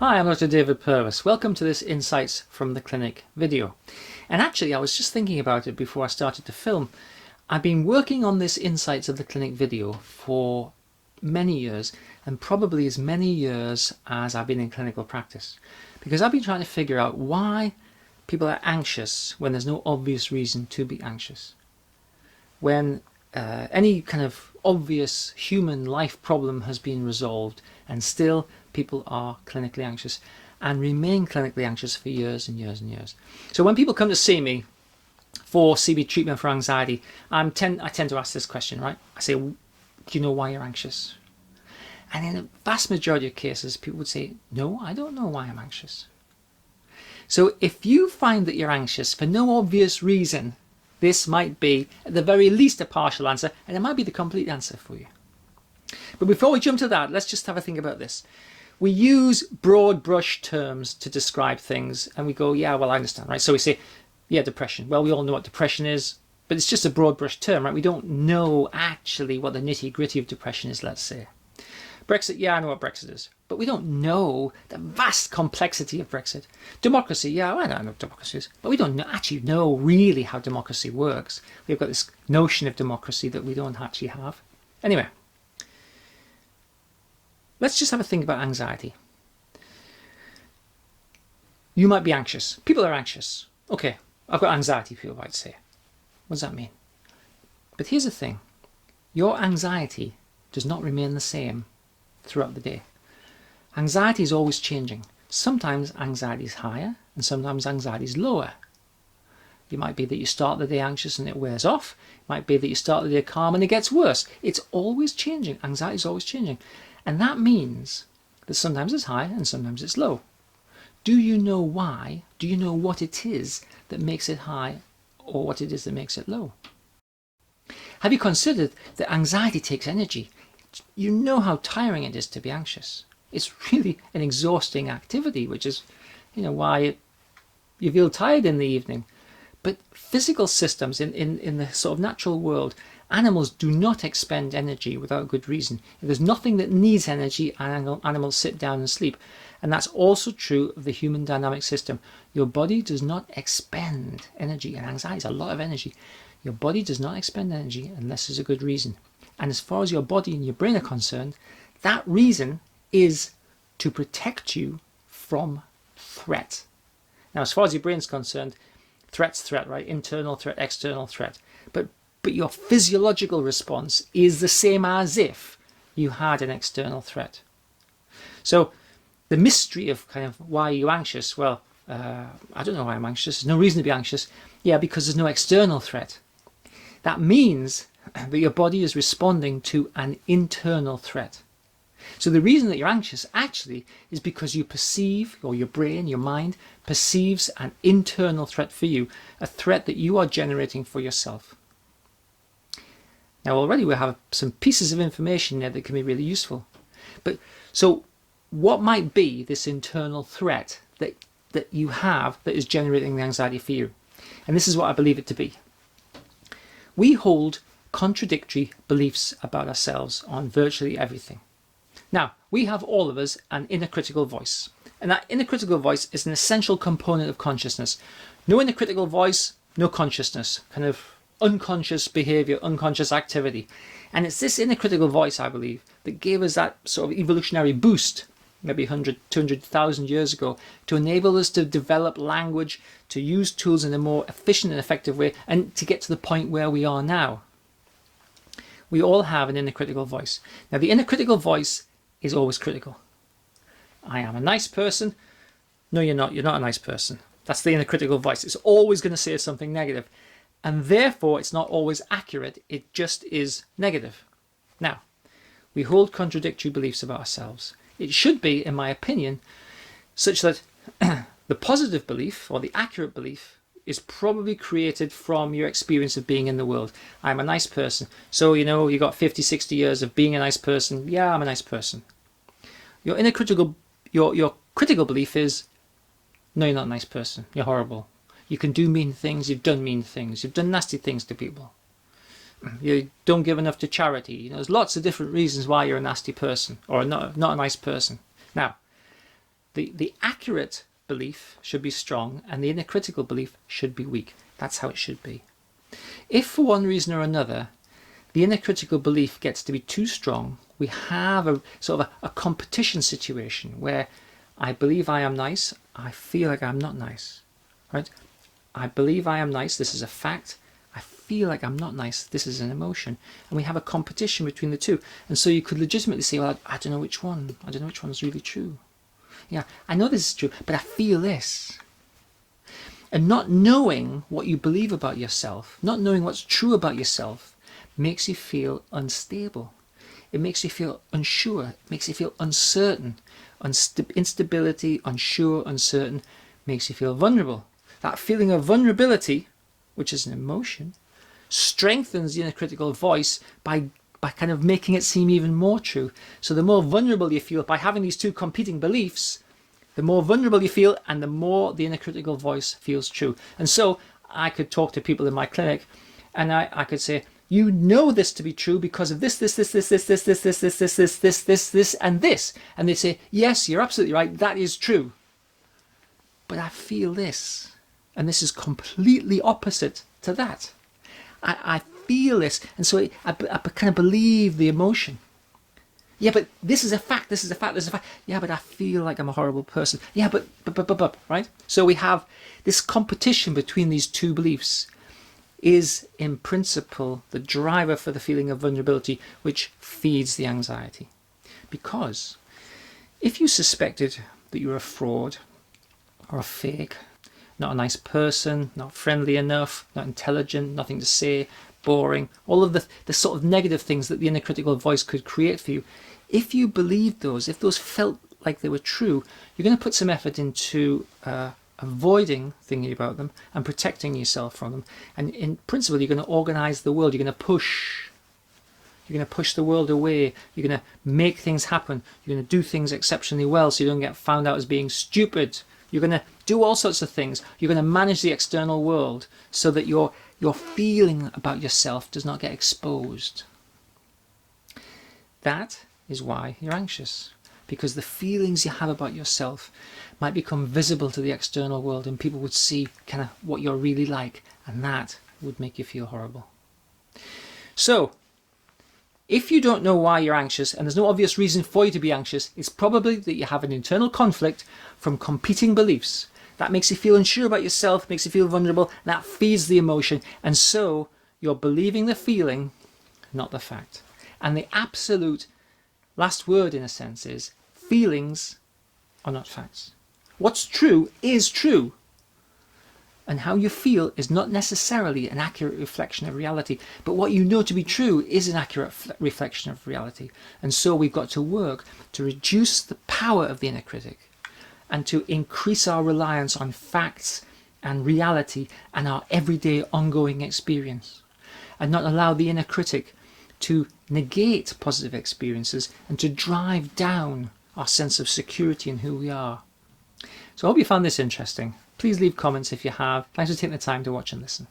Hi, I'm Dr. David Purves. Welcome to this Insights from the Clinic video. And actually, I was just thinking about it before I started to film. I've been working on this Insights of the Clinic video for many years, and probably as many years as I've been in clinical practice. Because I've been trying to figure out why people are anxious when there's no obvious reason to be anxious. When any kind of obvious human life problem has been resolved and still people are clinically anxious and remain clinically anxious for years and years and years. So when people come to see me for CB treatment for anxiety, I tend to ask this question, right? I say, do you know why you're anxious? And in the vast majority of cases, people would say, no, I don't know why I'm anxious. So if you find that you're anxious for no obvious reason, this might be at the very least a partial answer, and it might be the complete answer for you. But before we jump to that, let's just have a think about this. We use broad brush terms to describe things, and we go, yeah, well, I understand, right? So we say, yeah, depression. Well, we all know what depression is, but it's just a broad brush term, right? We don't know actually what the nitty gritty of depression is, let's say. Brexit, yeah, I know what Brexit is, but we don't know the vast complexity of Brexit. Democracy, yeah, I know what democracy is, but we don't actually know really how democracy works. We've got this notion of democracy that we don't actually have. Anyway, let's just have a think about anxiety. You might be anxious. People are anxious. Okay, I've got anxiety, people might say. What does that mean? But here's the thing. Your anxiety does not remain the same throughout the day. Anxiety is always changing. Sometimes anxiety is higher and sometimes anxiety is lower. It might be that you start the day anxious and it wears off. It might be that you start the day calm and it gets worse. It's always changing. Anxiety is always changing. And that means that sometimes it's high and sometimes it's low. Do you know why? Do you know what it is that makes it high or what it is that makes it low? Have you considered that anxiety takes energy? You know how tiring it is to be anxious. It's really an exhausting activity, which is, why you feel tired in the evening. But physical systems in the sort of natural world, animals do not expend energy without good reason. If there's nothing that needs energy, animals sit down and sleep. And that's also true of the human dynamic system. Your body does not expend energy, and anxiety is a lot of energy. Your body does not expend energy unless there's a good reason. And as far as your body and your brain are concerned, that reason is to protect you from threat. Now, as far as your brain's concerned, threat's threat, right? Internal threat, external threat. But your physiological response is the same as if you had an external threat. So the mystery of kind of why you're anxious, well, I don't know why I'm anxious. There's no reason to be anxious. Yeah, because there's no external threat. That means that your body is responding to an internal threat. So the reason that you're anxious actually is because you perceive, or your brain, your mind, perceives an internal threat for you, a threat that you are generating for yourself. Now already we have some pieces of information there that can be really useful. But so what might be this internal threat that you have that is generating the anxiety for you? And this is what I believe it to be. We hold contradictory beliefs about ourselves on virtually everything. Now, we have all of us an inner critical voice. And that inner critical voice is an essential component of consciousness. No inner critical voice, no consciousness. Kind of unconscious behavior, unconscious activity. And it's this inner critical voice, I believe, that gave us that sort of evolutionary boost, maybe 100, 200,000 years ago, to enable us to develop language, to use tools in a more efficient and effective way, and to get to the point where we are now. We all have an inner critical voice. Now, the inner critical voice is always critical. I am a nice person. No, you're not. You're not a nice person. That's the inner critical voice. It's always going to say something negative. And therefore, it's not always accurate. It just is negative. Now, we hold contradictory beliefs about ourselves. It should be, in my opinion, such that the positive belief or the accurate belief is probably created from your experience of being in the world. I'm a nice person. So, you got 50, 60 years of being a nice person. Yeah, I'm a nice person. Your inner critical, your critical belief is, no, you're not a nice person. You're horrible. You can do mean things. You've done mean things. You've done nasty things to people. You don't give enough to charity. There's lots of different reasons why you're a nasty person or not a nice person. Now, The accurate belief should be strong and the inner critical belief should be weak. That's how it should be. If for one reason or another the inner critical belief gets to be too strong, we have a sort of a competition situation where I believe I am nice, I feel like I'm not nice. Right? I believe I am nice, this is a fact. I feel like I'm not nice, this is an emotion. And we have a competition between the two. And so you could legitimately say, well, I don't know which one. I don't know which one's really true. Yeah, I know this is true, but I feel this. And not knowing what you believe about yourself, not knowing what's true about yourself, makes you feel unstable. It makes you feel unsure. It makes you feel uncertain. Instability, unsure, uncertain, makes you feel vulnerable. That feeling of vulnerability, which is an emotion, strengthens the inner critical voice by kind of making it seem even more true. So the more vulnerable you feel by having these two competing beliefs, the more vulnerable you feel and the more the inner critical voice feels true. And so I could talk to people in my clinic and I could say, you know this to be true because of this, and this. And they say, yes, you're absolutely right, that is true. But I feel this. And this is completely opposite to that. I feel this. And so I kind of believe the emotion. Yeah, but this is a fact, this is a fact, this is a fact. Yeah, but I feel like I'm a horrible person. Yeah, but, right? So we have this competition between these two beliefs is in principle the driver for the feeling of vulnerability, which feeds the anxiety. Because if you suspected that you're a fraud or a fake, not a nice person, not friendly enough, not intelligent, nothing to say, boring, all of the sort of negative things that the inner critical voice could create for you, if you believed those, if those felt like they were true, you're going to put some effort into avoiding thinking about them and protecting yourself from them. And in principle, you're going to organize the world. You're going to push. You're going to push the world away. You're going to make things happen. You're going to do things exceptionally well so you don't get found out as being stupid. You're going to do all sorts of things. You're going to manage the external world so that your feeling about yourself does not get exposed. That is why you're anxious. Because the feelings you have about yourself might become visible to the external world and people would see kind of what you're really like, and that would make you feel horrible. So, if you don't know why you're anxious and there's no obvious reason for you to be anxious, it's probably that you have an internal conflict from competing beliefs. That makes you feel unsure about yourself, makes you feel vulnerable, and that feeds the emotion. And so you're believing the feeling, not the fact. And the absolute last word, in a sense, is feelings are not facts. What's true is true. And how you feel is not necessarily an accurate reflection of reality. But what you know to be true is an accurate reflection of reality. And so we've got to work to reduce the power of the inner critic and to increase our reliance on facts and reality and our everyday ongoing experience. And not allow the inner critic to negate positive experiences and to drive down our sense of security in who we are. So I hope you found this interesting. Please leave comments if you have. Thanks for taking the time to watch and listen.